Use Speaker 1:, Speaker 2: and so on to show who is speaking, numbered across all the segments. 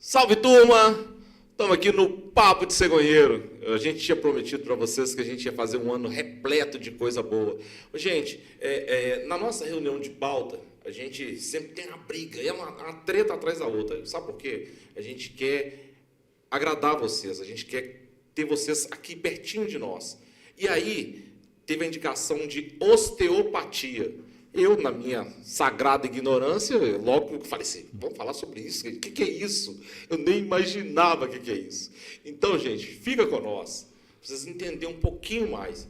Speaker 1: Salve, turma! Estamos aqui no Papo de Cegonheiro. A gente tinha prometido para vocês que a gente ia fazer um ano repleto de coisa boa. Gente, na nossa reunião de pauta, a gente sempre tem uma briga, é uma treta atrás da outra. Sabe por quê? A gente quer agradar vocês, a gente quer ter vocês aqui pertinho de nós. E aí, teve a indicação de osteopatia. Eu, na minha sagrada ignorância, logo falei assim, vamos falar sobre isso? O que é isso? Eu nem imaginava o que é isso. Então, gente, fica com nós, pra vocês entenderem um pouquinho mais.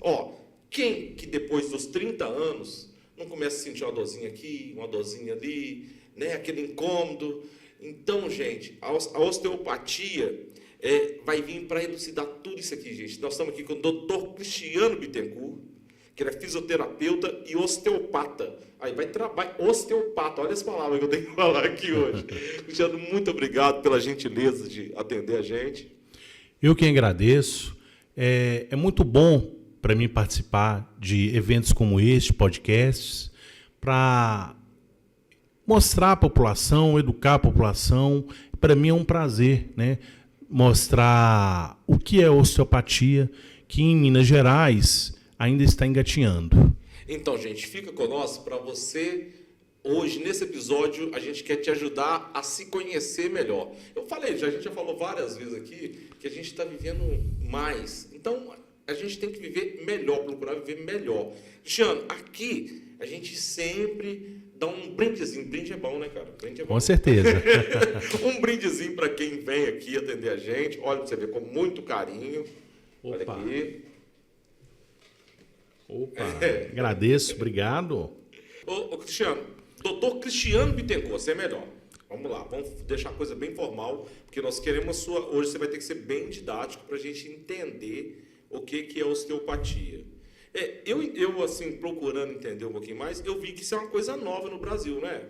Speaker 1: Quem que depois dos 30 anos não começa a sentir uma dorzinha aqui, uma dorzinha ali, né? Aquele incômodo. Então, gente, a osteopatia vai vir para elucidar tudo isso aqui, gente. Nós estamos aqui com o Dr. Cristiano Bittencourt, que ele é fisioterapeuta e osteopata. Aí vai trabalhar, osteopata, olha as palavras que eu tenho que falar aqui hoje. Cristiano, muito obrigado pela gentileza de atender a gente.
Speaker 2: Eu que agradeço. É muito bom para mim participar de eventos como este, podcasts, para mostrar à população, educar a população. Para mim é um prazer, né? Mostrar o que é osteopatia, que em Minas Gerais ainda está engatinhando.
Speaker 1: Então, gente, fica conosco para você. Hoje, nesse episódio, a gente quer te ajudar a se conhecer melhor. Eu falei, a gente já falou várias vezes aqui que a gente está vivendo mais. Então, a gente tem que viver melhor, procurar viver melhor. Cristiano, aqui a gente sempre dá um brindezinho. Brinde é bom, né, cara? Brinde é bom.
Speaker 2: Com certeza.
Speaker 1: Um brindezinho para quem vem aqui atender a gente. Olha, pra você ver, com muito carinho.
Speaker 2: Opa.
Speaker 1: Olha aqui.
Speaker 2: Opa, agradeço, obrigado.
Speaker 1: Ô, Cristiano, doutor Cristiano Bittencourt, você é melhor. Vamos lá, vamos deixar a coisa bem formal, porque nós queremos a sua... Hoje você vai ter que ser bem didático para a gente entender o que é osteopatia. Eu, assim, procurando entender um pouquinho mais, eu vi que isso é uma coisa nova no Brasil, né?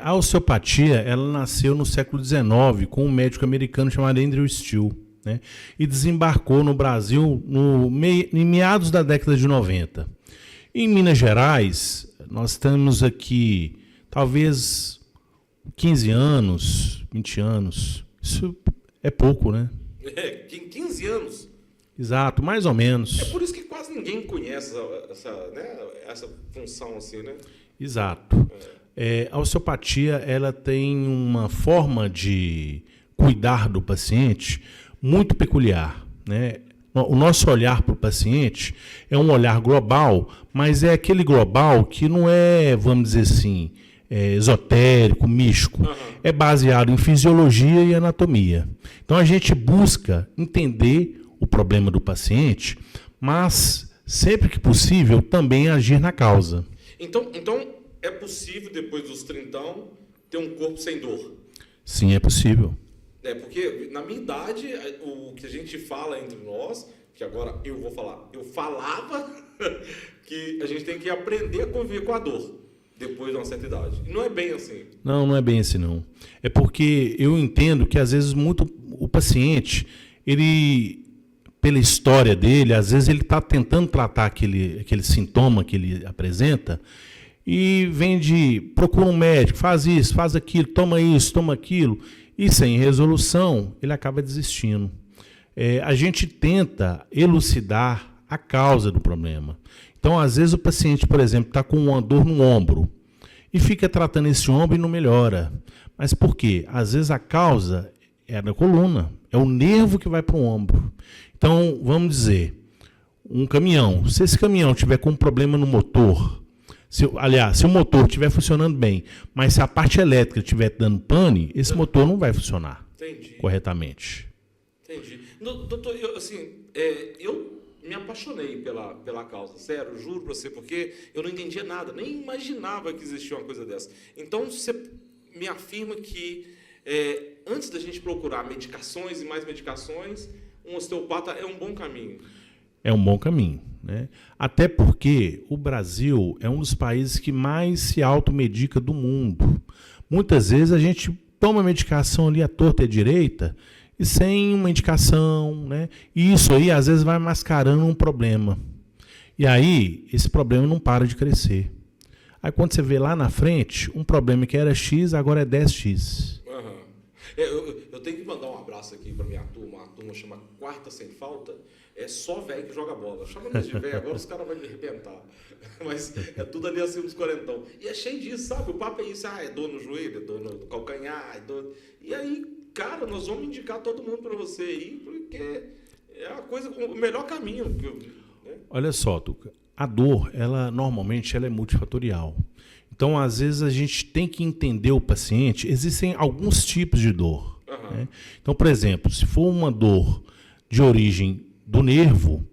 Speaker 2: A osteopatia, ela nasceu no século XIX com um médico americano chamado Andrew Steele, né? E desembarcou no Brasil em meados da década de 90. Em Minas Gerais, nós estamos aqui talvez 15 anos, 20 anos. Isso é pouco, né?
Speaker 1: 15 anos.
Speaker 2: Exato, mais ou menos.
Speaker 1: É por isso que quase ninguém conhece essa função assim, né?
Speaker 2: Exato. A osteopatia, ela tem uma forma de cuidar do paciente muito peculiar, né? O nosso olhar para o paciente é um olhar global, mas é aquele global que não é, vamos dizer assim, esotérico, místico. Uhum. É baseado em fisiologia e anatomia. Então a gente busca entender o problema do paciente, mas sempre que possível também agir na causa.
Speaker 1: Então é possível depois dos 30 ter um corpo sem dor?
Speaker 2: Sim, é possível.
Speaker 1: Porque na minha idade, o que a gente fala entre nós, que agora eu vou falar, eu falava que a gente tem que aprender a conviver com a dor depois de uma certa idade. E não é bem assim.
Speaker 2: Não é bem assim, não. É porque eu entendo que às vezes o paciente, ele, pela história dele, às vezes ele está tentando tratar aquele sintoma que ele apresenta e procura um médico, faz isso, faz aquilo, toma isso, toma aquilo. E sem resolução, ele acaba desistindo. A gente tenta elucidar a causa do problema. Então, às vezes, o paciente, por exemplo, está com uma dor no ombro e fica tratando esse ombro e não melhora. Mas por quê? Às vezes a causa é da coluna, é o nervo que vai para o ombro. Então, vamos dizer, um caminhão, se esse caminhão tiver com um problema no motor, se o motor estiver funcionando bem, mas se a parte elétrica estiver dando pane, esse motor não vai funcionar corretamente.
Speaker 1: Entendi. Doutor, eu me apaixonei pela causa, sério, juro para você, porque eu não entendia nada, nem imaginava que existia uma coisa dessa. Então, você me afirma que antes da gente procurar medicações e mais medicações, um osteopata é um bom caminho.
Speaker 2: É um bom caminho, né? Até porque o Brasil é um dos países que mais se automedica do mundo. Muitas vezes a gente toma medicação ali à torta e à direita e sem uma indicação, né? E isso aí às vezes vai mascarando um problema. E aí esse problema não para de crescer. Aí quando você vê lá na frente, um problema que era X agora é 10x.
Speaker 1: Uhum. Eu tenho que mandar um abraço aqui para minha turma. A turma chama Quarta Sem Falta. É só velho que joga bola. Chama eles de velho, agora os caras vão me arrebentar. Mas é tudo ali acima dos 40. E é cheio disso, sabe? O papo é isso. Ah, é dor no joelho, é dor no calcanhar, é dor... E aí, cara, nós vamos indicar todo mundo para você aí, porque é a coisa, o melhor caminho. Né?
Speaker 2: Olha só, Tuca, a dor, normalmente ela é multifatorial. Então, às vezes, a gente tem que entender o paciente. Existem alguns tipos de dor.
Speaker 1: Uhum.
Speaker 2: Né? Então, por exemplo, se for uma dor de origem do nervo,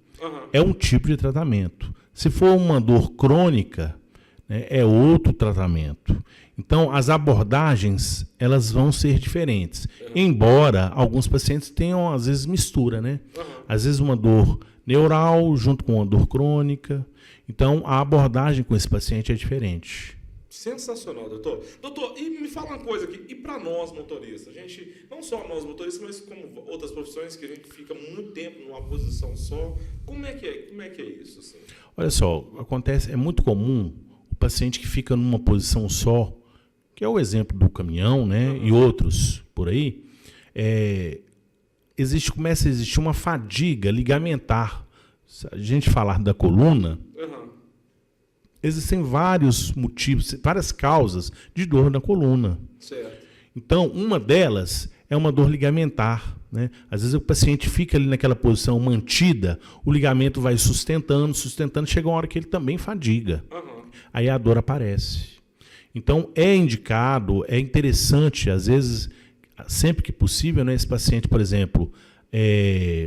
Speaker 2: é um tipo de tratamento. Se for uma dor crônica, né, é outro tratamento. Então, as abordagens, elas vão ser diferentes. Embora alguns pacientes tenham, às vezes, mistura, né? Às vezes, uma dor neural junto com uma dor crônica. Então, a abordagem com esse paciente é diferente.
Speaker 1: Sensacional, doutor. Doutor, e me fala uma coisa aqui, e para nós motoristas? A gente, não só nós motoristas, mas como outras profissões que a gente fica muito tempo numa posição só, como é que é isso? Assim?
Speaker 2: Olha só, é muito comum o paciente que fica numa posição só, que é o exemplo do caminhão, né, e outros por aí, começa a existir uma fadiga ligamentar. Se a gente falar da coluna, existem vários motivos, várias causas de dor na coluna.
Speaker 1: Certo.
Speaker 2: Então, uma delas é uma dor ligamentar. Né? Às vezes o paciente fica ali naquela posição mantida, o ligamento vai sustentando, chega uma hora que ele também fadiga. Aí a dor aparece. Então, é indicado, é interessante, às vezes, sempre que possível, né, esse paciente, por exemplo,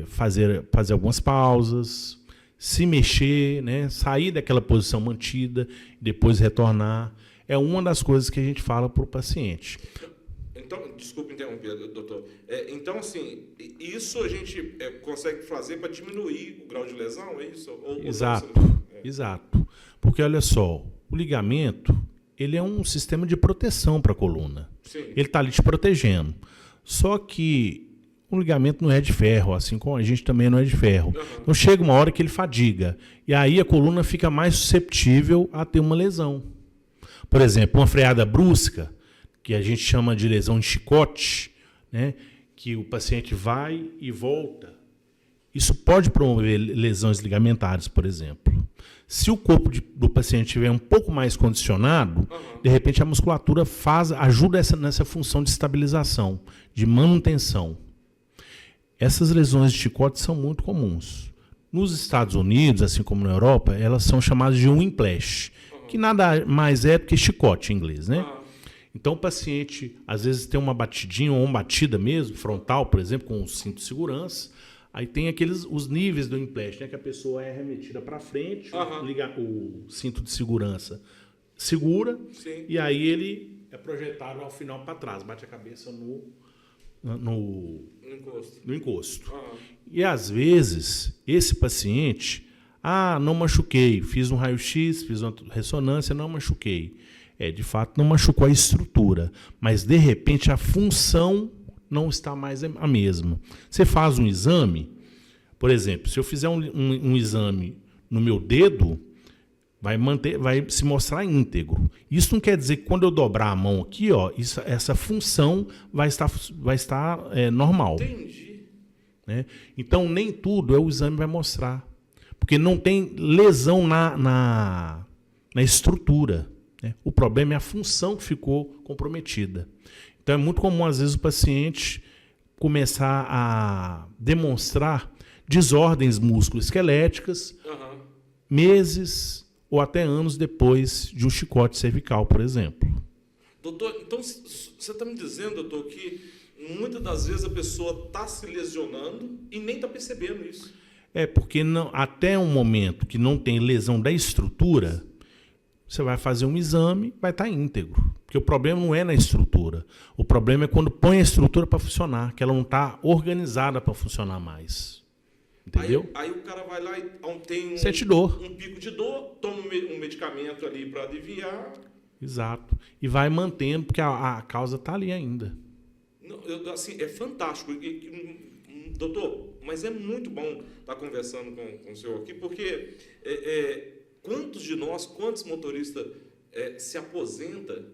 Speaker 2: fazer algumas pausas, se mexer, né, sair daquela posição mantida, depois retornar. É uma das coisas que a gente fala para o paciente.
Speaker 1: Então, desculpe interromper, doutor. Então, assim, isso a gente consegue fazer para diminuir o grau de lesão, é isso?
Speaker 2: Exato. Porque, olha só, o ligamento, ele é um sistema de proteção para a coluna.
Speaker 1: Sim.
Speaker 2: Ele está ali te protegendo. Só que o ligamento não é de ferro, assim como a gente também não é de ferro. Então chega uma hora que ele fadiga. E aí a coluna fica mais susceptível a ter uma lesão. Por exemplo, uma freada brusca, que a gente chama de lesão de chicote, né? Que o paciente vai e volta. Isso pode promover lesões ligamentares, por exemplo. Se o corpo do paciente estiver um pouco mais condicionado, de repente a musculatura ajuda nessa função de estabilização, de manutenção. Essas lesões de chicote são muito comuns. Nos Estados Unidos, assim como na Europa, elas são chamadas de whiplash, que nada mais é do que chicote em inglês, né? Então o paciente, às vezes, tem uma batidinha ou uma batida mesmo, frontal, por exemplo, com um cinto de segurança. Aí tem os níveis do whiplash, né? Que a pessoa é remetida para frente, o cinto de segurança segura,
Speaker 1: sim,
Speaker 2: e aí ele é projetado ao final para trás, bate a cabeça no encosto. E às vezes, esse paciente, não machuquei, fiz um raio-x, fiz uma ressonância, não machuquei. De fato, não machucou a estrutura, mas de repente a função não está mais a mesma. Você faz um exame, por exemplo, se eu fizer um exame no meu dedo, vai se mostrar íntegro. Isso não quer dizer que quando eu dobrar a mão aqui, essa função vai estar normal.
Speaker 1: Entendi.
Speaker 2: Né? Então, nem tudo o exame vai mostrar. Porque não tem lesão na estrutura. Né? O problema é a função que ficou comprometida. Então, é muito comum, às vezes, o paciente começar a demonstrar desordens musculoesqueléticas meses ou até anos depois de um chicote cervical, por exemplo.
Speaker 1: Doutor, então você está me dizendo, doutor, que muitas das vezes a pessoa está se lesionando e nem está percebendo isso.
Speaker 2: Porque até um momento que não tem lesão da estrutura, você vai fazer um exame, vai estar íntegro. Porque o problema não é na estrutura. O problema é quando põe a estrutura para funcionar, que ela não está organizada para funcionar mais. Entendeu?
Speaker 1: Aí o cara vai lá e tem
Speaker 2: sente dor.
Speaker 1: Um pico de dor, toma um medicamento ali para aliviar.
Speaker 2: Exato. E vai mantendo, porque a causa está ali ainda.
Speaker 1: Não, assim, é fantástico. Doutor, mas é muito bom estar conversando com o senhor aqui, porque quantos motoristas se aposenta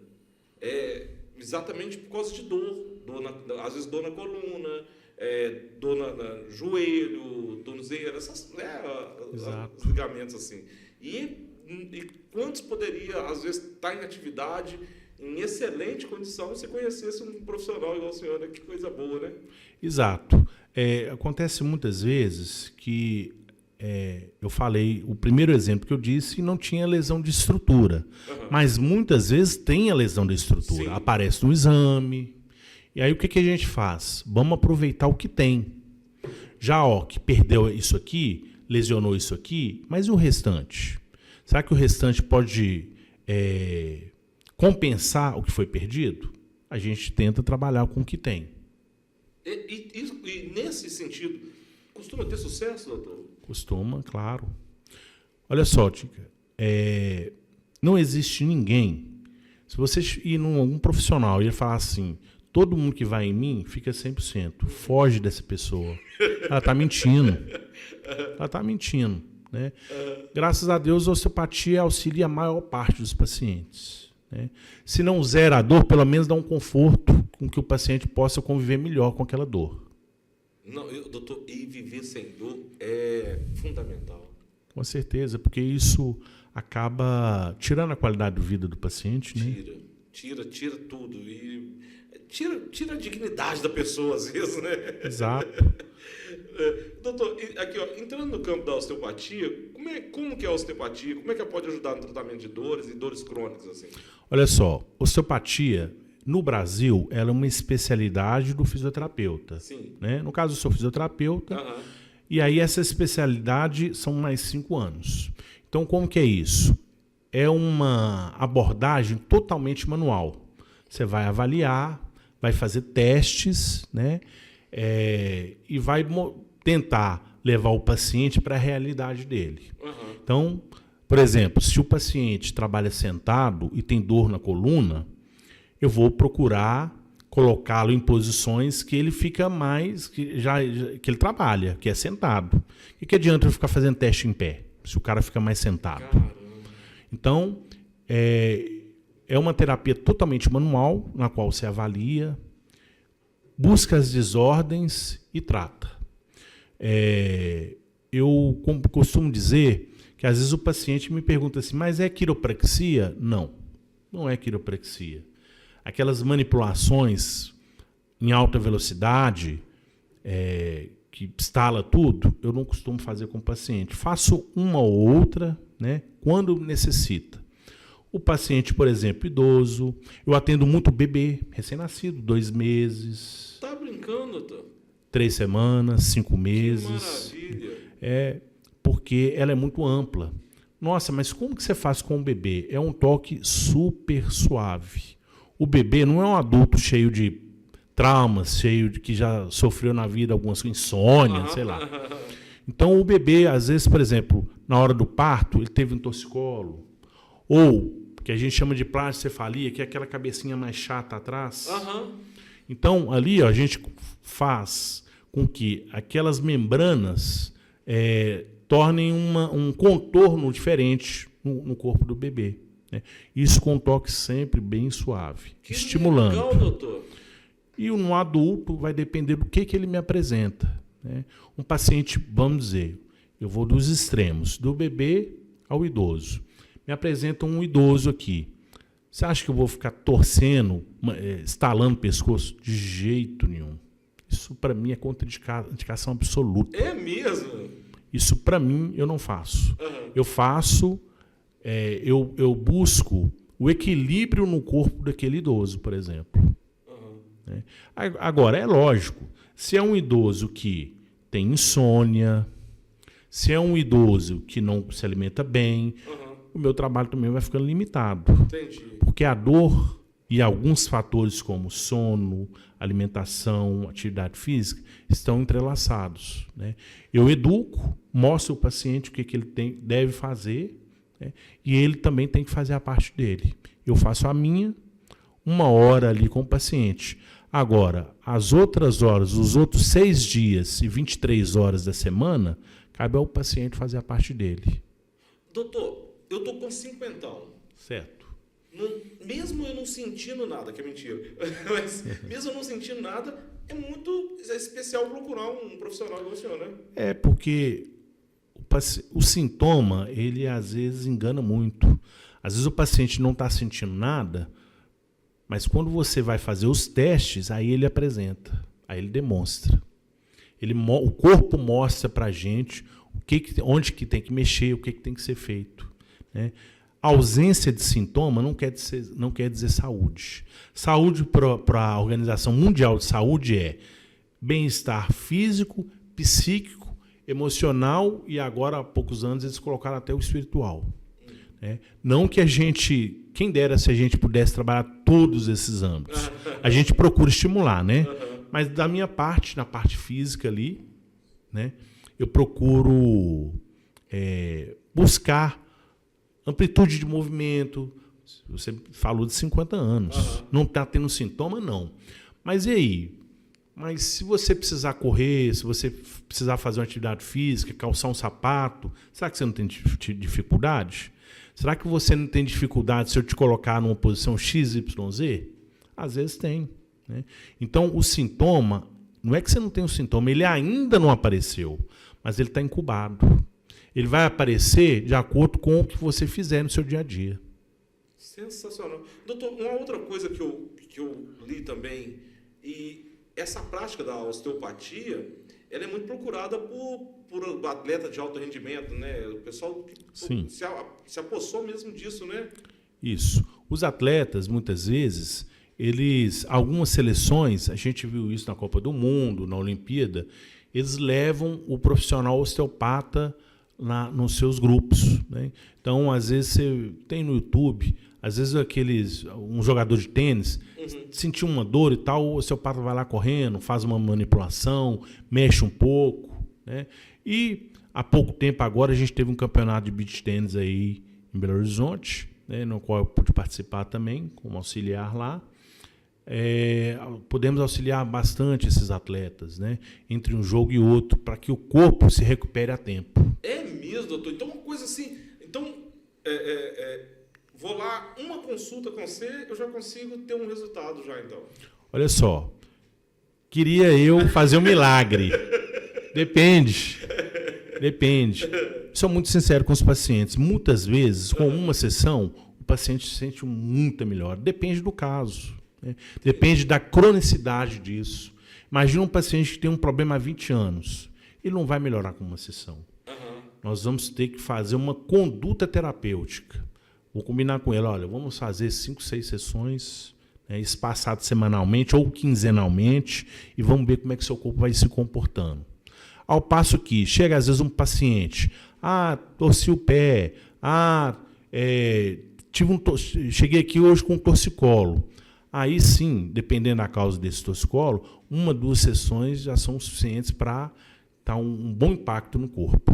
Speaker 1: exatamente por causa de dor? às vezes dor na coluna, dor no joelho, tornozelo, essas, né, os ligamentos assim. E quantos poderia, às vezes, estar em atividade, em excelente condição, se conhecesse um profissional igual o senhor, né? Que coisa boa, né?
Speaker 2: Exato. Acontece muitas vezes que eu falei, o primeiro exemplo que eu disse, não tinha lesão de estrutura. Uhum. Mas muitas vezes tem a lesão de estrutura. Sim. Aparece no exame. E aí o que a gente faz? Vamos aproveitar o que tem. Já que perdeu isso aqui, lesionou isso aqui, mas e o restante? Será que o restante pode compensar o que foi perdido? A gente tenta trabalhar com o que tem.
Speaker 1: E nesse sentido, costuma ter sucesso, doutor?
Speaker 2: Costuma, claro. Olha só, Tica, não existe ninguém. Se você ir num algum profissional e ele falar assim, todo mundo que vai em mim fica 100%, foge dessa pessoa. Ela está mentindo. Ela está mentindo. Né? Graças a Deus, a osteopatia auxilia a maior parte dos pacientes. Né? Se não zera a dor, pelo menos dá um conforto com que o paciente possa conviver melhor com aquela dor.
Speaker 1: Não, doutor, e viver sem dor é fundamental.
Speaker 2: Com certeza, porque isso acaba tirando a qualidade de vida do paciente. Né?
Speaker 1: Tira tudo. E tira a dignidade da pessoa, às vezes, né?
Speaker 2: Exato.
Speaker 1: Doutor, aqui, ó, entrando no campo da osteopatia, como que é a osteopatia? Como é que ela pode ajudar no tratamento de dores e dores crônicas? Assim?
Speaker 2: Olha só, osteopatia, no Brasil, ela é uma especialidade do fisioterapeuta.
Speaker 1: Sim.
Speaker 2: Né? No caso, eu sou fisioterapeuta, e aí essa especialidade são mais 5 anos. Então, como que é isso? É uma abordagem totalmente manual. Você vai avaliar, vai fazer testes, né? E vai tentar levar o paciente para a realidade dele. Então, por exemplo, se o paciente trabalha sentado e tem dor na coluna, eu vou procurar colocá-lo em posições que ele fica mais, que ele trabalha, que é sentado. O que adianta eu ficar fazendo teste em pé, se o cara fica mais sentado? Caramba. Então, é uma terapia totalmente manual, na qual você avalia, busca as desordens e trata. Eu costumo dizer que às vezes o paciente me pergunta assim, mas é quiropraxia? Não, não é quiropraxia. Aquelas manipulações em alta velocidade, que instala tudo, eu não costumo fazer com o paciente. Faço uma ou outra, né, quando necessita. O paciente, por exemplo, idoso, eu atendo muito bebê, recém-nascido, 2 meses.
Speaker 1: Tá brincando, doutor?
Speaker 2: 3 semanas, 5 meses.
Speaker 1: Que maravilha.
Speaker 2: Porque ela é muito ampla. Nossa, mas como que você faz com o bebê? É um toque super suave. O bebê não é um adulto cheio de traumas, cheio de que já sofreu na vida algumas insônia, sei lá. Então o bebê, às vezes, por exemplo, na hora do parto, ele teve um torcicolo, ou que a gente chama de plasticefalia, que é aquela cabecinha mais chata atrás. Então ali, ó, a gente faz com que aquelas membranas tornem um contorno diferente no corpo do bebê. Isso com um toque sempre bem suave, que estimulando.
Speaker 1: Legal, doutor.
Speaker 2: E no adulto vai depender do que ele me apresenta. Né? Um paciente, vamos dizer, eu vou dos extremos, do bebê ao idoso. Me apresenta um idoso aqui. Você acha que eu vou ficar torcendo, estalando o pescoço? De jeito nenhum. Isso para mim é contraindicação absoluta.
Speaker 1: É mesmo?
Speaker 2: Isso para mim eu não faço. Eu faço... eu busco o equilíbrio no corpo daquele idoso, por exemplo. Agora, é lógico, se é um idoso que tem insônia, se é um idoso que não se alimenta bem, o meu trabalho também vai ficando limitado.
Speaker 1: Entendi.
Speaker 2: Porque a dor e alguns fatores como sono, alimentação, atividade física, estão entrelaçados. Né? Eu educo, mostro ao paciente o que ele deve fazer, e ele também tem que fazer a parte dele. Eu faço a minha, 1 hora ali com o paciente. Agora, as outras horas, os outros 6 dias e 23 horas da semana, cabe ao paciente fazer a parte dele.
Speaker 1: Doutor, eu estou com 50.
Speaker 2: Certo.
Speaker 1: mesmo eu não sentindo nada, que é mentira, mas mesmo eu não sentindo nada, é especial procurar um profissional igual o senhor, né?
Speaker 2: É porque o sintoma, ele às vezes engana muito. Às vezes o paciente não está sentindo nada, mas quando você vai fazer os testes, aí ele apresenta, aí ele demonstra. O corpo mostra para a gente onde que tem que mexer, o que tem que ser feito, né? A ausência de sintoma não quer dizer saúde. Saúde para a Organização Mundial de Saúde é bem-estar físico, psíquico, emocional e agora há poucos anos eles colocaram até o espiritual. Né? Não que quem dera se a gente pudesse trabalhar todos esses âmbitos. A gente procura estimular, né? Mas da minha parte, na parte física ali, né, eu procuro buscar amplitude de movimento. Você falou de 50 anos. Não está tendo sintoma, não. Mas e aí? Mas se você precisar correr, se você precisar fazer uma atividade física, calçar um sapato, será que você não tem dificuldade? Será que você não tem dificuldade se eu te colocar numa posição XYZ? Às vezes tem. Né? Então, o sintoma, não é que você não tem um sintoma, ele ainda não apareceu, mas ele está incubado. Ele vai aparecer de acordo com o que você fizer no seu dia a dia.
Speaker 1: Sensacional. Doutor, uma outra coisa que eu li também, e essa prática da osteopatia, ela é muito procurada por atleta de alto rendimento, né? O pessoal se apossou mesmo disso, né?
Speaker 2: Isso. Os atletas, muitas vezes, algumas seleções, a gente viu isso na Copa do Mundo, na Olimpíada, eles levam o profissional osteopata nos seus grupos. Né? Então, às vezes, você tem no YouTube, às vezes um jogador de tênis sentiu uma dor e tal, o osteopata vai lá correndo, faz uma manipulação, mexe um pouco. Né? E há pouco tempo agora a gente teve um campeonato de beach tênis aí em Belo Horizonte, né, no qual eu pude participar também, como auxiliar lá. Podemos auxiliar bastante esses atletas, né, entre um jogo e outro, para que o corpo se recupere a tempo.
Speaker 1: É mesmo, doutor? Então, uma coisa assim... Então, vou lá, uma consulta com você, eu já consigo ter um resultado já, então.
Speaker 2: Olha só, queria eu fazer um milagre. Depende. Sou muito sincero com os pacientes. Muitas vezes, com uma sessão, o paciente se sente muito melhor. Depende do caso. Né? Depende da cronicidade disso. Imagina um paciente que tem um problema há 20 anos. Ele não vai melhorar com uma sessão. Nós vamos ter que fazer uma conduta terapêutica. Vou combinar com ele, olha, vamos fazer 5, 6 sessões, né, espaçadas semanalmente ou quinzenalmente, e vamos ver como é que seu corpo vai se comportando. Ao passo que chega às vezes um paciente, torci o pé, cheguei aqui hoje com um torcicolo. Aí sim, dependendo da causa desse torcicolo, 1, 2 sessões já são suficientes para dar um bom impacto no corpo.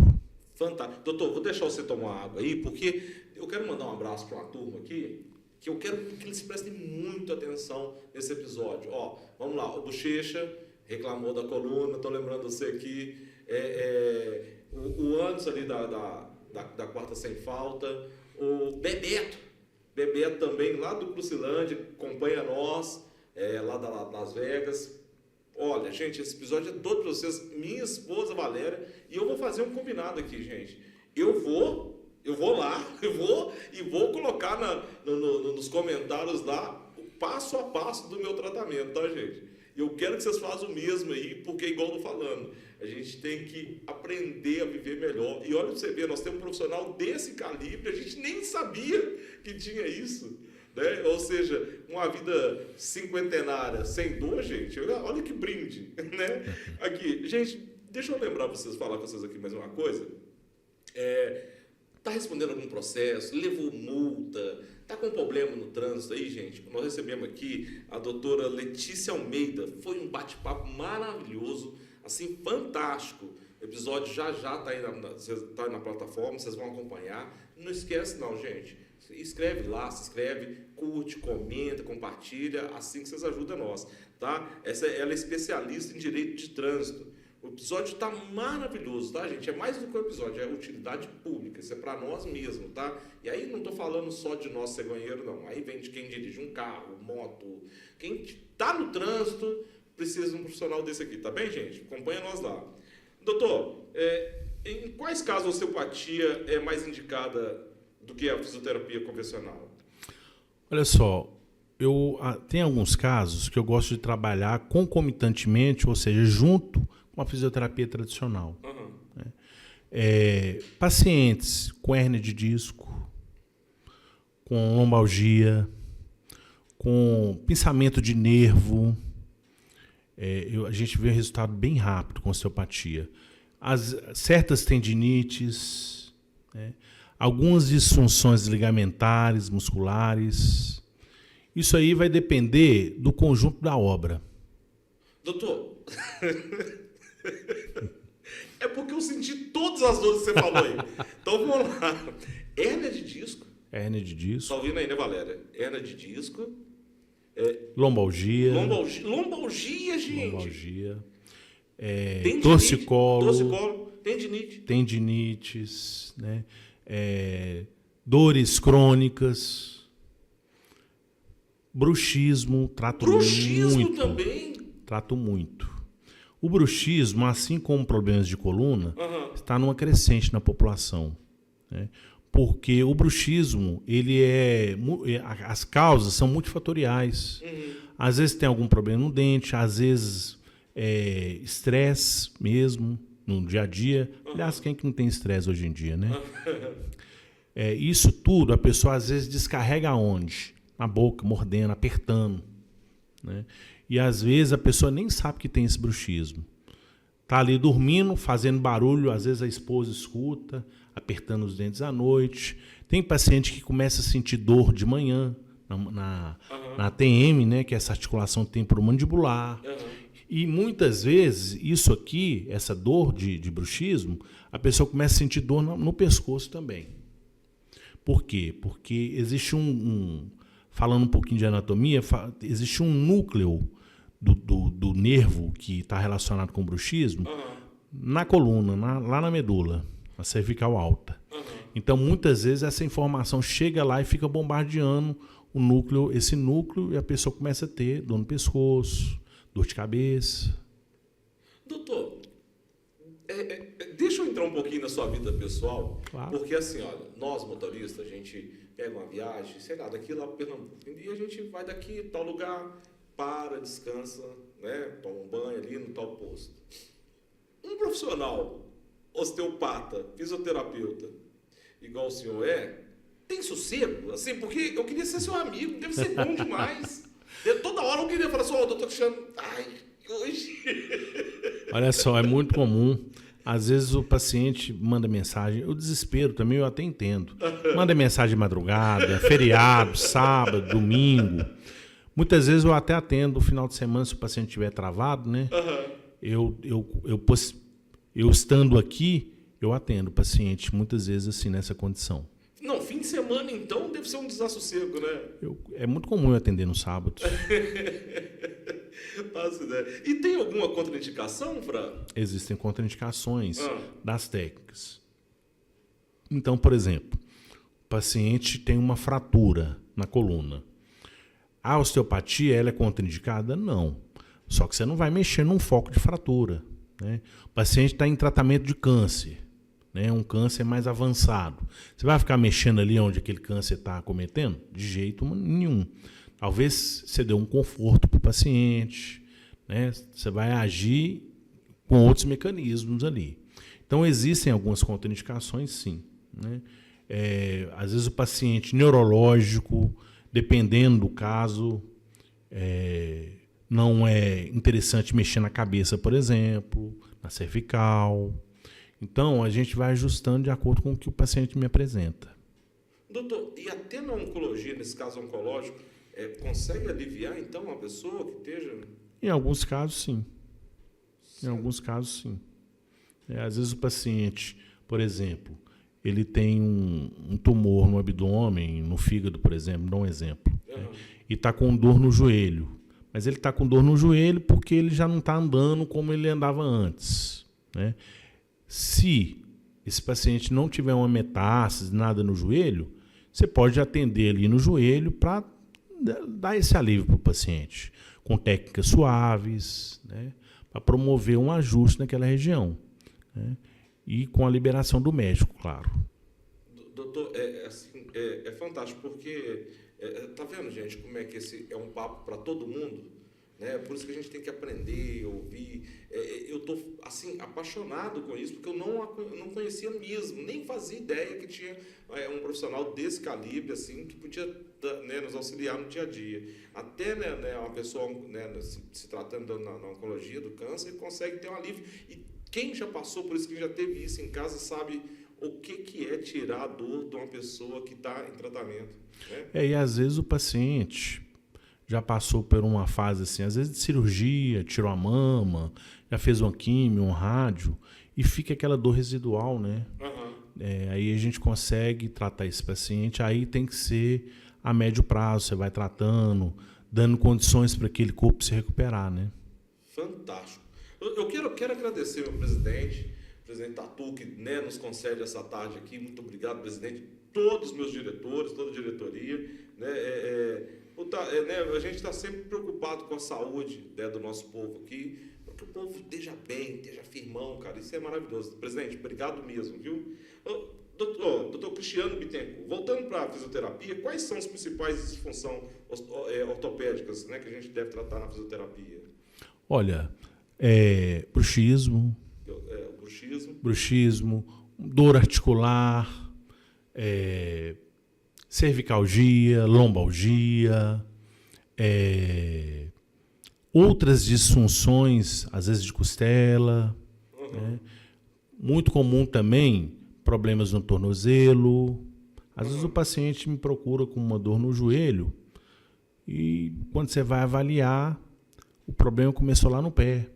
Speaker 1: Fantástico. Doutor, vou deixar você tomar água aí, porque eu quero mandar um abraço para uma turma aqui, que eu quero que eles prestem muita atenção nesse episódio. Ó, vamos lá, o Bochecha reclamou da coluna, estou lembrando você aqui, o Anderson ali da Quarta Sem Falta, o Bebeto também, lá do Crucilândia, acompanha nós, lá da Las Vegas. Olha, gente, esse episódio é todo para vocês, minha esposa Valéria, e eu vou fazer um combinado aqui, gente. Eu vou lá, e vou colocar nos comentários lá o passo a passo do meu tratamento, tá, gente? Eu quero que vocês façam o mesmo aí, porque igual eu tô falando, a gente tem que aprender a viver melhor. E olha pra você ver, nós temos um profissional desse calibre, a gente nem sabia que tinha isso. Né? Ou seja, uma vida cinquentenária sem dor, gente, olha que brinde. Né? Aqui, gente, deixa eu lembrar vocês, falar com vocês aqui mais uma coisa. Está respondendo algum processo, levou multa, está com problema no trânsito aí, gente? Nós recebemos aqui a doutora Letícia Almeida. Foi um bate-papo maravilhoso, assim, fantástico. O episódio já está aí na plataforma, vocês vão acompanhar. Não esquece não, gente. Escreve lá, se inscreve, curte, comenta, compartilha, assim que vocês ajudam nós, tá? Ela é especialista em direito de trânsito. episódio está maravilhoso, tá, gente? É mais do que um episódio, é utilidade pública. Isso é para nós mesmos, tá? E aí não estou falando só de nós cegonheiros, não. Aí vem de quem dirige um carro, moto, quem está no trânsito precisa de um profissional desse aqui, tá bem, gente? Acompanha nós lá. Doutor, em quais casos a osteopatia é mais indicada do que a fisioterapia convencional?
Speaker 2: Olha só, tem alguns casos que eu gosto de trabalhar concomitantemente, ou seja, junto com a fisioterapia tradicional.
Speaker 1: Uhum.
Speaker 2: Pacientes com hérnia de disco, com lombalgia, com pinçamento de nervo, a gente vê um resultado bem rápido com osteopatia. Certas tendinites, né? Algumas disfunções ligamentares, musculares. Isso aí vai depender do conjunto da obra.
Speaker 1: Doutor, é porque eu senti todas as dores que você falou aí. Então vamos lá. Hérnia de disco.
Speaker 2: Hérnia de disco.
Speaker 1: Tá ouvindo aí, né, Valéria? Hérnia de disco.
Speaker 2: Lombalgia.
Speaker 1: Lombalgia, gente.
Speaker 2: Lombalgia.
Speaker 1: Tendinite,
Speaker 2: Torcicolo.
Speaker 1: tendinite.
Speaker 2: Tendinites, né? Dores crônicas. Bruxismo, trato muito.
Speaker 1: Também?
Speaker 2: Trato muito. O bruxismo, assim como problemas de coluna,
Speaker 1: Uhum.
Speaker 2: está numa crescente na população, né? Porque o bruxismo, as causas são multifatoriais.
Speaker 1: Uhum.
Speaker 2: Às vezes tem algum problema no dente, às vezes estresse mesmo no dia a dia. Aliás, quem que não tem estresse hoje em dia, né? Isso tudo a pessoa às vezes descarrega onde? Na boca, mordendo, apertando, né? E às vezes a pessoa nem sabe que tem esse bruxismo. Está ali dormindo, fazendo barulho, às vezes a esposa escuta, apertando os dentes à noite. Tem paciente que começa a sentir dor de manhã, na TM, né, que é essa articulação temporomandibular. E muitas vezes, isso aqui, essa dor de bruxismo, a pessoa começa a sentir dor no pescoço também. Por quê? Porque existe falando um pouquinho de anatomia, existe um núcleo do nervo que está relacionado com o bruxismo na coluna, lá na medula, na cervical alta. Então, muitas vezes, essa informação chega lá e fica bombardeando esse núcleo, e a pessoa começa a ter dor no pescoço, dor de cabeça.
Speaker 1: Doutor, deixa eu entrar um pouquinho na sua vida pessoal,
Speaker 2: Claro.
Speaker 1: Porque assim, olha, nós motoristas, a gente pega uma viagem, sei lá, daqui lá para Pernambuco, e a gente vai daqui, tal lugar, para, descansa, né, toma um banho ali no tal posto. Um profissional, osteopata, fisioterapeuta, igual o senhor tem sossego, assim, porque eu queria ser seu amigo, deve ser bom demais. Toda hora eu queria falar assim, doutor Cristiano, hoje...
Speaker 2: Olha só, é muito comum. Às vezes o paciente manda mensagem, o desespero também eu até entendo. Manda mensagem de madrugada, feriado, sábado, domingo. Muitas vezes eu até atendo no final de semana, se o paciente estiver travado, né? Eu estando aqui, eu atendo o paciente muitas vezes assim, nessa condição.
Speaker 1: Não, fim de semana então deve ser um desassossego, né?
Speaker 2: É muito comum eu atender no sábado.
Speaker 1: E tem alguma contraindicação, Fran?
Speaker 2: Existem contraindicações das técnicas. Então, por exemplo, o paciente tem uma fratura na coluna. A osteopatia, ela é contraindicada? Não. Só que você não vai mexer num foco de fratura, né? O paciente está em tratamento de câncer, né? Um câncer mais avançado. Você vai ficar mexendo ali onde aquele câncer está acometendo? De jeito nenhum. Talvez você dê um conforto para o paciente, né? Você vai agir com outros mecanismos ali. Então, existem algumas contraindicações, sim, né? Às vezes o paciente neurológico, dependendo do caso, não é interessante mexer na cabeça, por exemplo, na cervical. Então, a gente vai ajustando de acordo com o que o paciente me apresenta.
Speaker 1: Doutor, e até na oncologia, nesse caso oncológico, consegue aliviar, então, uma pessoa que esteja...
Speaker 2: Em alguns casos, sim. Em alguns casos, sim. Às vezes o paciente, por exemplo, ele tem um tumor no abdômen, no fígado, por exemplo, dá um exemplo, né? E está com dor no joelho. Mas ele está com dor no joelho porque ele já não está andando como ele andava antes. né? Se esse paciente não tiver uma metástase, nada no joelho, você pode atender ali no joelho para dar esse alívio para o paciente, com técnicas suaves, né? Para promover um ajuste naquela região, né? E com a liberação do médico, claro.
Speaker 1: Doutor, é fantástico, porque tá vendo, gente, como é que esse é um papo para todo mundo, né? Por isso que a gente tem que aprender, ouvir. Eu tô assim apaixonado com isso, porque eu não conhecia mesmo, nem fazia ideia que tinha um profissional desse calibre, assim, que podia, né, nos auxiliar no dia a dia. Até, né, uma pessoa, né, se tratando na oncologia do câncer, consegue ter um alívio. E quem já passou por isso, quem já teve isso em casa, sabe o que é tirar a dor de uma pessoa que está em tratamento, né?
Speaker 2: E às vezes o paciente já passou por uma fase assim, às vezes de cirurgia, tirou a mama, já fez uma químio, um rádio, e fica aquela dor residual, né?
Speaker 1: Uhum.
Speaker 2: Aí a gente consegue tratar esse paciente, aí tem que ser a médio prazo, você vai tratando, dando condições para aquele corpo se recuperar, né?
Speaker 1: Fantástico. Eu quero agradecer meu presidente Tatu, que, né, nos concede essa tarde aqui. Muito obrigado, presidente. Todos os meus diretores, toda a diretoria, né? Né, a gente está sempre preocupado com a saúde, né, do nosso povo aqui, para que o povo esteja bem, esteja firmão, cara. Isso é maravilhoso. Presidente, obrigado mesmo, viu? Doutor Cristiano Bittencourt, voltando para a fisioterapia, quais são as principais disfunções ortopédicas, né, que a gente deve tratar na fisioterapia?
Speaker 2: Olha, bruxismo, dor articular, cervicalgia, lombalgia, outras disfunções, às vezes de costela, né? Muito comum também problemas no tornozelo. Às vezes o paciente me procura com uma dor no joelho e quando você vai avaliar, o problema começou lá no pé,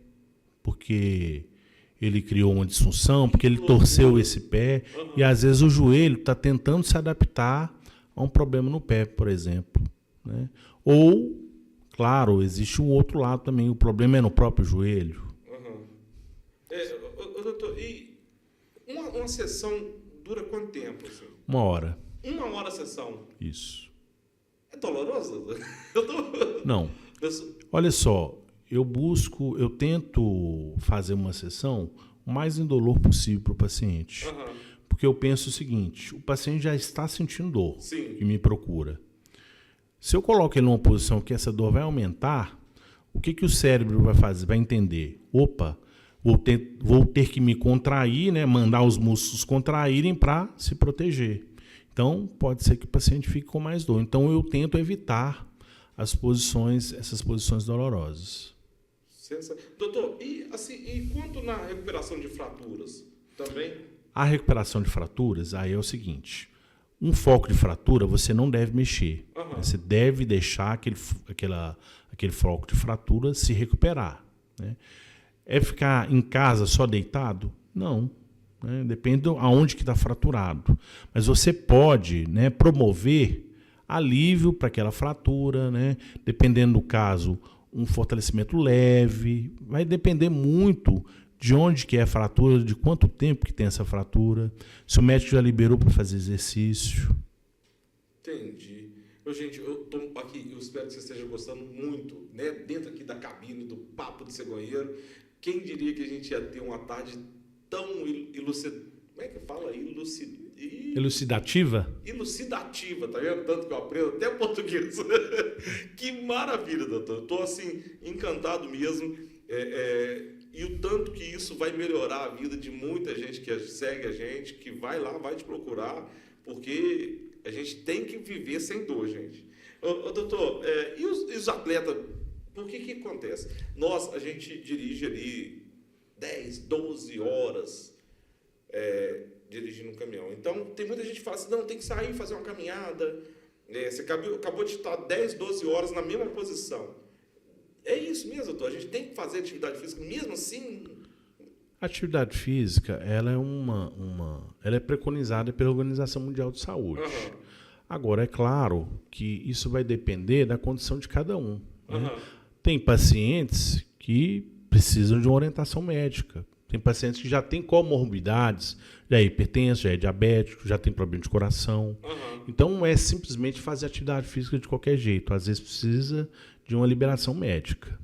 Speaker 2: porque ele criou uma disfunção, porque ele torceu esse pé, e às vezes o joelho está tentando se adaptar a um problema no pé, por exemplo, né? Ou, claro, existe um outro lado também, o problema é no próprio joelho.
Speaker 1: Doutor, e uma sessão dura quanto tempo? Assim?
Speaker 2: 1 hora.
Speaker 1: 1 hora a sessão?
Speaker 2: Isso.
Speaker 1: É doloroso?
Speaker 2: Não. Olha só, eu tento fazer uma sessão o mais indolor possível para o paciente. Porque eu penso o seguinte, o paciente já está sentindo dor.
Speaker 1: Sim.
Speaker 2: E me procura. Se eu coloco ele numa posição que essa dor vai aumentar, o que o cérebro vai fazer? Vai entender, opa, vou ter que me contrair, né, mandar os músculos contraírem para se proteger. Então, pode ser que o paciente fique com mais dor. Então, eu tento evitar essas posições dolorosas.
Speaker 1: Doutor, e quanto na recuperação de fraturas? Também?
Speaker 2: A recuperação de fraturas, aí é o seguinte, um foco de fratura você não deve mexer. Você deve deixar aquele foco de fratura se recuperar, né? É ficar em casa só deitado? Não. Né? Depende de aonde que está fraturado. Mas você pode, né, promover alívio para aquela fratura, né? Dependendo do caso, um fortalecimento leve. Vai depender muito de onde que é a fratura, de quanto tempo que tem essa fratura, se o médico já liberou para fazer exercício.
Speaker 1: Entendi. Gente, eu estou aqui, eu espero que você esteja gostando muito, né? Dentro aqui da cabine do Papo de Cegonheiro. Quem diria que a gente ia ter uma tarde tão elucidativa? Como é que fala?
Speaker 2: Elucidativa?
Speaker 1: Elucidativa, tá vendo? Tanto que eu aprendo até português. Que maravilha, doutor. Estou assim, encantado mesmo. E o tanto que isso vai melhorar a vida de muita gente que segue a gente, que vai lá, vai te procurar, porque a gente tem que viver sem dor, gente. Doutor, e os atletas, por que acontece? A gente dirige ali 10, 12 horas dirigindo um caminhão. Então, tem muita gente que fala assim, não, tem que sair, fazer uma caminhada. Você acabou de estar 10, 12 horas na mesma posição. É isso mesmo, doutor. A gente tem que fazer atividade física, mesmo assim.
Speaker 2: A atividade física, ela é preconizada pela Organização Mundial de Saúde. Agora, é claro que isso vai depender da condição de cada um. Né? Tem pacientes que precisam de uma orientação médica, Tem pacientes que já têm comorbidades, já é hipertenso, já é diabético, já tem problema de coração. Então, não é simplesmente fazer atividade física de qualquer jeito. Às vezes precisa de uma liberação médica.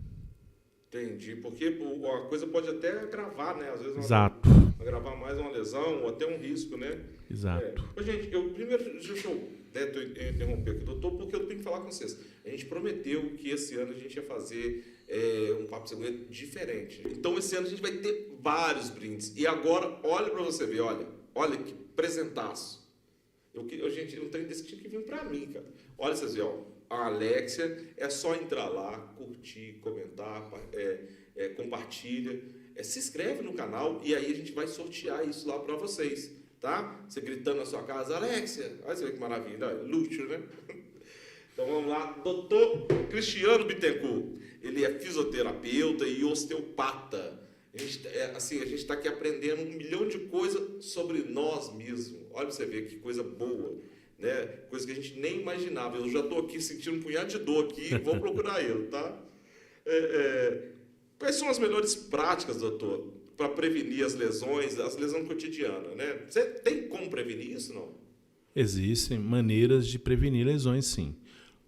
Speaker 1: Entendi, porque a coisa pode até agravar, né? Às vezes
Speaker 2: Exato.
Speaker 1: agravar mais uma lesão ou até um risco, né?
Speaker 2: Exato.
Speaker 1: Ô, gente, deixa eu interromper aqui, doutor, porque eu tenho que falar com vocês. A gente prometeu que esse ano a gente ia fazer um Papo Cegonheiro diferente. Então, esse ano a gente vai ter vários brindes. E agora, olha para você ver, olha que presentaço. Gente, um trem desse tinha que vir para mim, cara. Olha, vocês veem, ó. A Alexia, é só entrar lá, curtir, comentar, compartilha, se inscreve no canal e aí a gente vai sortear isso lá para vocês, tá? Você gritando na sua casa, Alexia, olha você vê que maravilha, luxo, né? Então vamos lá, doutor Cristiano Bittencourt, ele é fisioterapeuta e osteopata. A gente está aqui aprendendo 1 milhão de coisas sobre nós mesmos. Olha para você ver que coisa boa. Né? Coisa que a gente nem imaginava. Eu já estou aqui sentindo um punhado de dor aqui, vou procurar ele, tá? Quais são as melhores práticas, doutor, para prevenir as lesões cotidianas, né? Você tem como prevenir isso, não?
Speaker 2: Existem maneiras de prevenir lesões, sim.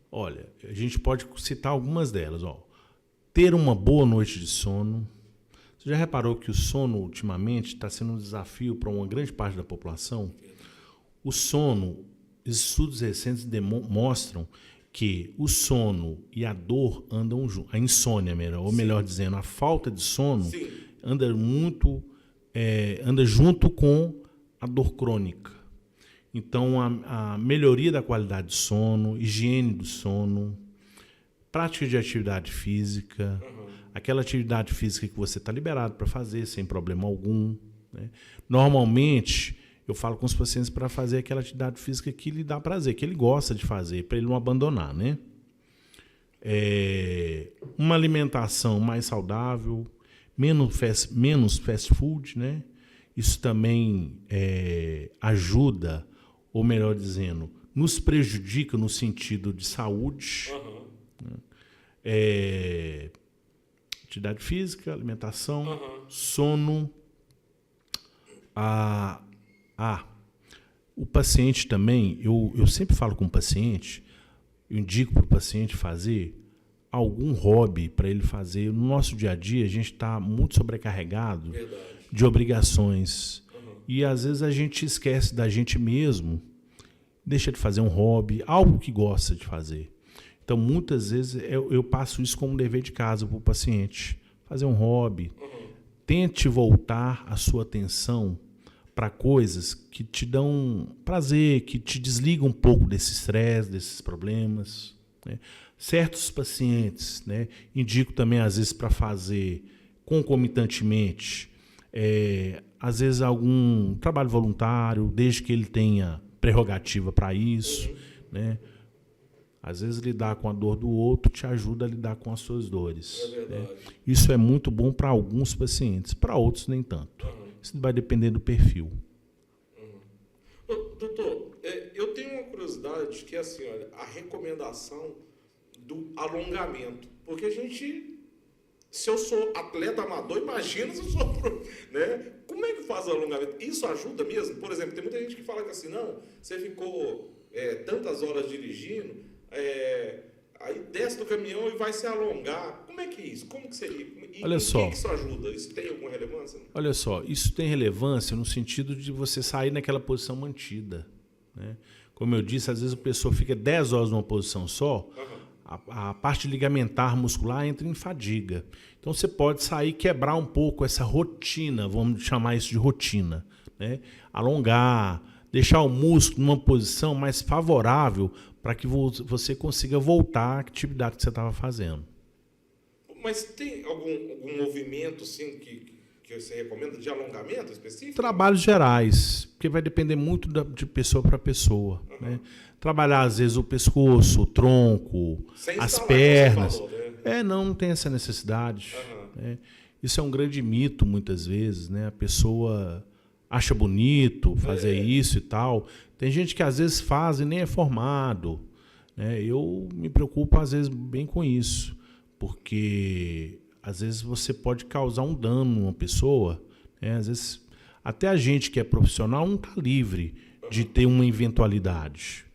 Speaker 2: Olha, a gente pode citar algumas delas. Ter uma boa noite de sono. Você já reparou que o sono, ultimamente, está sendo um desafio para uma grande parte da população? O sono... Estudos recentes demonstram que o sono e a dor andam juntos. A insônia, ou melhor dizendo, a falta de sono anda junto com a dor crônica. Então, a melhoria da qualidade de sono, higiene do sono, prática de atividade física, aquela atividade física que você está liberado para fazer sem problema algum, né? Normalmente... Eu falo com os pacientes para fazer aquela atividade física que lhe dá prazer, que ele gosta de fazer, para ele não abandonar, né? Uma alimentação mais saudável, menos fast food, né? Isso também ajuda, ou melhor dizendo, nos prejudica no sentido de saúde. Né? Atividade física, alimentação, sono, o paciente também, eu sempre falo com o paciente, eu indico para o paciente fazer algum hobby para ele fazer. No nosso dia a dia, a gente está muito sobrecarregado de obrigações. E às vezes a gente esquece da gente mesmo, deixa de fazer um hobby, algo que gosta de fazer. Então, muitas vezes, eu passo isso como dever de casa para o paciente. Fazer um hobby. Tente voltar a sua atenção para coisas que te dão prazer, que te desligam um pouco desse estresse, desses problemas. Né? Certos pacientes, né, indico também, às vezes, para fazer concomitantemente, às vezes, algum trabalho voluntário, desde que ele tenha prerrogativa para isso. Né? Às vezes, lidar com a dor do outro te ajuda a lidar com as suas dores. Né? Isso é muito bom para alguns pacientes, para outros nem tanto. Isso vai depender do perfil.
Speaker 1: Doutor, eu tenho uma curiosidade que é assim, olha, a recomendação do alongamento. Porque se eu sou atleta amador, imagina se eu sou, né? Como é que faz o alongamento? Isso ajuda mesmo? Por exemplo, tem muita gente que fala que assim, não, você ficou tantas horas dirigindo, aí desce do caminhão e vai se alongar. Como é que é isso? Como que seria?
Speaker 2: Olha só.
Speaker 1: Que isso ajuda? Isso tem alguma relevância?
Speaker 2: Olha só, isso tem relevância no sentido de você sair naquela posição mantida. Né? Como eu disse, às vezes a pessoa fica 10 horas numa posição só, a parte ligamentar muscular entra em fadiga. Então você pode sair e quebrar um pouco essa rotina, vamos chamar isso de rotina. Né? Alongar, deixar o músculo numa posição mais favorável para que você consiga voltar à atividade que você estava fazendo.
Speaker 1: Mas tem algum movimento assim, que você recomenda de alongamento específico?
Speaker 2: Trabalhos gerais, porque vai depender muito de pessoa para pessoa. Né? Trabalhar, às vezes, o pescoço, o tronco, as pernas.
Speaker 1: Falou, né?
Speaker 2: Não tem essa necessidade. Né? Isso é um grande mito, muitas vezes. Né? A pessoa acha bonito fazer isso e tal. Tem gente que, às vezes, faz e nem é formado. Né? Eu me preocupo, às vezes, bem com isso. Porque, às vezes, você pode causar um dano numa pessoa, Às vezes, até a gente que é profissional não está livre de ter uma eventualidade.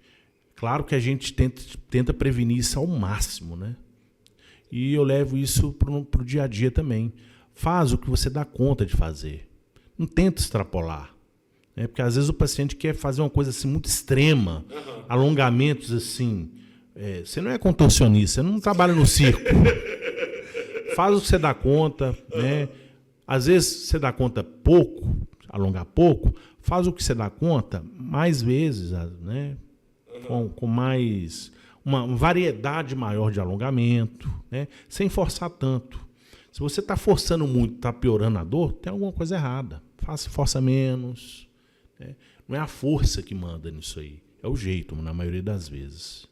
Speaker 2: Claro que a gente tenta prevenir isso ao máximo, né? E eu levo isso para o dia a dia também. Faz o que você dá conta de fazer. Não tenta extrapolar. Né? Porque às vezes o paciente quer fazer uma coisa assim muito extrema, alongamentos assim. Você não é contorcionista, você não trabalha no circo. Faz o que você dá conta, né? Às vezes você dá conta pouco, alongar pouco, faz o que você dá conta mais vezes, né? Com mais uma variedade maior de alongamento, né? Sem forçar tanto. Se você está forçando muito, está piorando a dor, tem alguma coisa errada. Força menos. Né? Não é a força que manda nisso aí, é o jeito, na maioria das vezes.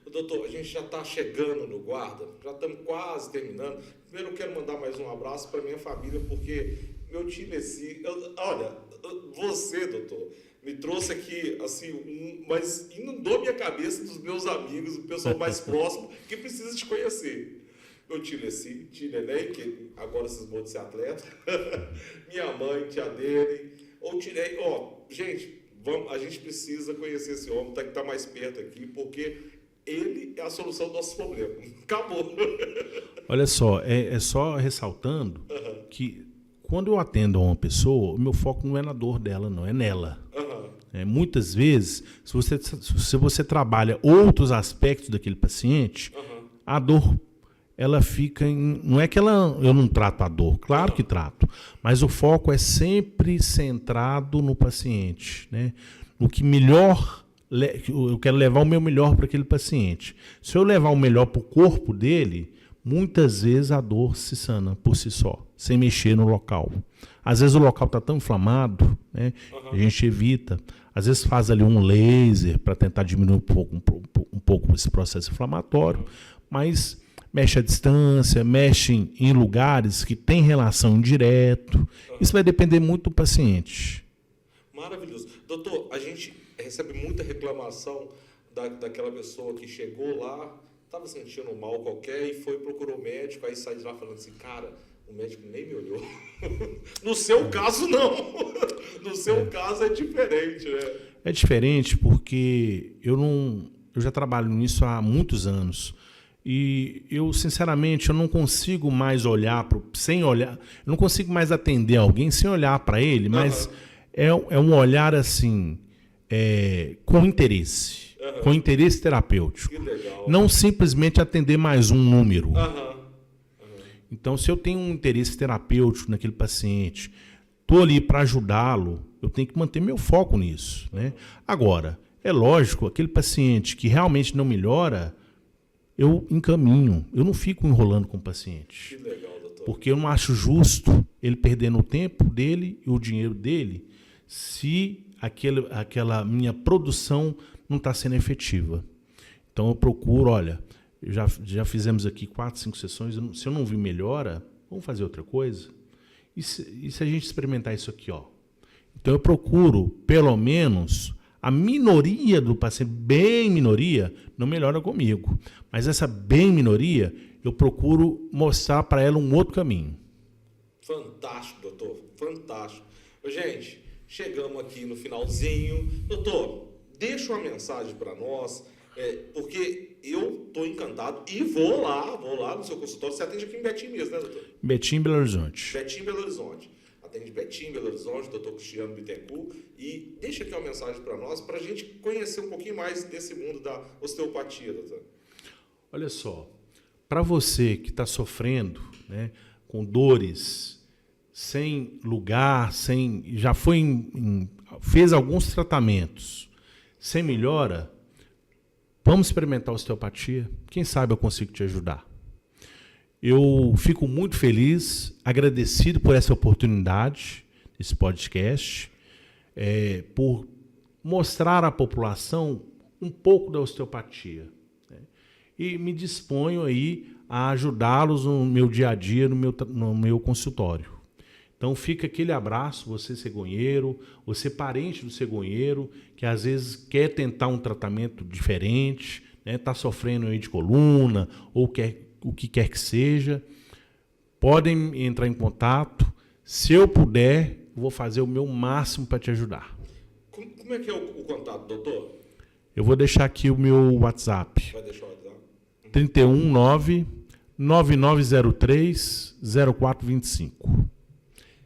Speaker 1: Doutor, a gente já está chegando no guarda, já estamos quase terminando. Primeiro eu quero mandar mais um abraço para minha família, porque meu tio Nessi, olha, você, doutor, me trouxe aqui, assim, mas inundou minha cabeça dos meus amigos, o pessoal mais próximo, que precisa te conhecer. Meu tio Nessi, tio Neném, que agora cismou de ser atleta, minha mãe, tia Dene, gente, a gente precisa conhecer esse homem, que está mais perto aqui, porque ele é a solução do nosso problema. Acabou.
Speaker 2: Olha só, só ressaltando que quando eu atendo a uma pessoa, o meu foco não é na dor dela, não, é nela. Muitas vezes, se você trabalha outros aspectos daquele paciente, a dor, ela fica em... Não é que eu não trato a dor, claro que trato, mas o foco é sempre centrado no paciente, né? No que melhor... Eu quero levar o meu melhor para aquele paciente. Se eu levar o melhor para o corpo dele, muitas vezes a dor se sana por si só, sem mexer no local. Às vezes o local está tão inflamado, né, a gente evita. Às vezes faz ali um laser para tentar diminuir um pouco esse processo inflamatório, mas mexe à distância, mexe em lugares que têm relação indireta. Isso vai depender muito do paciente.
Speaker 1: Maravilhoso. Doutor, a gente recebe muita reclamação daquela pessoa que chegou lá, estava sentindo um mal qualquer e procurou o médico, aí sai de lá falando assim, cara, o médico nem me olhou. No seu caso, não. No seu caso é diferente, né?
Speaker 2: É diferente porque eu já trabalho nisso há muitos anos. E eu, sinceramente, eu não consigo mais olhar, sem olhar, eu não consigo mais atender alguém sem olhar para ele, mas é um olhar assim... com interesse, com interesse terapêutico.
Speaker 1: Que legal.
Speaker 2: Não simplesmente atender mais um número. Então, se eu tenho um interesse terapêutico naquele paciente, estou ali para ajudá-lo, eu tenho que manter meu foco nisso. Né? Agora, é lógico, aquele paciente que realmente não melhora, eu encaminho, eu não fico enrolando com o paciente.
Speaker 1: Que legal, doutor.
Speaker 2: Porque eu não acho justo ele perdendo o tempo dele e o dinheiro dele se aquela minha produção não está sendo efetiva. Então eu procuro, olha, já fizemos aqui 4, 5 sessões, se eu não vi melhora, vamos fazer outra coisa? E se a gente experimentar isso aqui? Então eu procuro, pelo menos, a minoria do paciente, bem minoria, não melhora comigo. Mas essa bem minoria, eu procuro mostrar para ela um outro caminho.
Speaker 1: Fantástico, doutor, fantástico. Gente, chegamos aqui no finalzinho. Doutor, deixa uma mensagem para nós, porque eu estou encantado e vou lá no seu consultório. Você atende aqui em Betim mesmo, né, doutor?
Speaker 2: Betim, Belo Horizonte.
Speaker 1: Betim, Belo Horizonte. Atende Betim, Belo Horizonte, doutor Cristiano Bittencourt. E deixa aqui uma mensagem para nós, para a gente conhecer um pouquinho mais desse mundo da osteopatia, doutor.
Speaker 2: Olha só, para você que está sofrendo, né, com dores, sem lugar, já fez alguns tratamentos, sem melhora, vamos experimentar a osteopatia. Quem sabe eu consigo te ajudar. Eu fico muito feliz, agradecido por essa oportunidade, esse podcast, por mostrar à população um pouco da osteopatia. Né? E me disponho aí a ajudá-los no meu dia a dia, no meu consultório. Então fica aquele abraço, você cegonheiro, você parente do cegonheiro, que às vezes quer tentar um tratamento diferente, está sofrendo aí de coluna, ou o que quer que seja. Podem entrar em contato. Se eu puder, eu vou fazer o meu máximo para te ajudar.
Speaker 1: Como é que é o contato, doutor?
Speaker 2: Eu vou deixar aqui o meu WhatsApp.
Speaker 1: Vai deixar o WhatsApp?
Speaker 2: 319-9903-0425.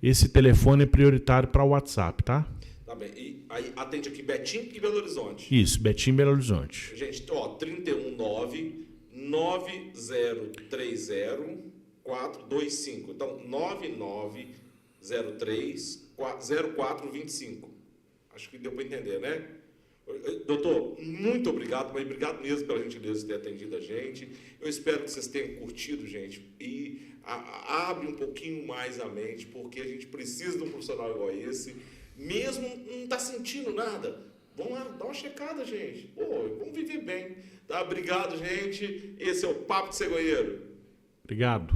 Speaker 2: Esse telefone é prioritário para o WhatsApp, tá?
Speaker 1: Tá bem. E aí atende aqui Betim e Belo Horizonte.
Speaker 2: Isso, Betim, Belo Horizonte.
Speaker 1: Gente, ó, 319-9030-425. Então, 9903-0425. Acho que deu para entender, né? Doutor, muito obrigado, mas obrigado mesmo pela gentileza de ter atendido a gente. Eu espero que vocês tenham curtido, gente, e abre um pouquinho mais a mente, porque a gente precisa de um profissional igual esse, mesmo não está sentindo nada. Vamos lá, dá uma checada, gente. Pô, vamos viver bem. Tá? Obrigado, gente. Esse é o Papo de Cegonheiro.
Speaker 2: Obrigado.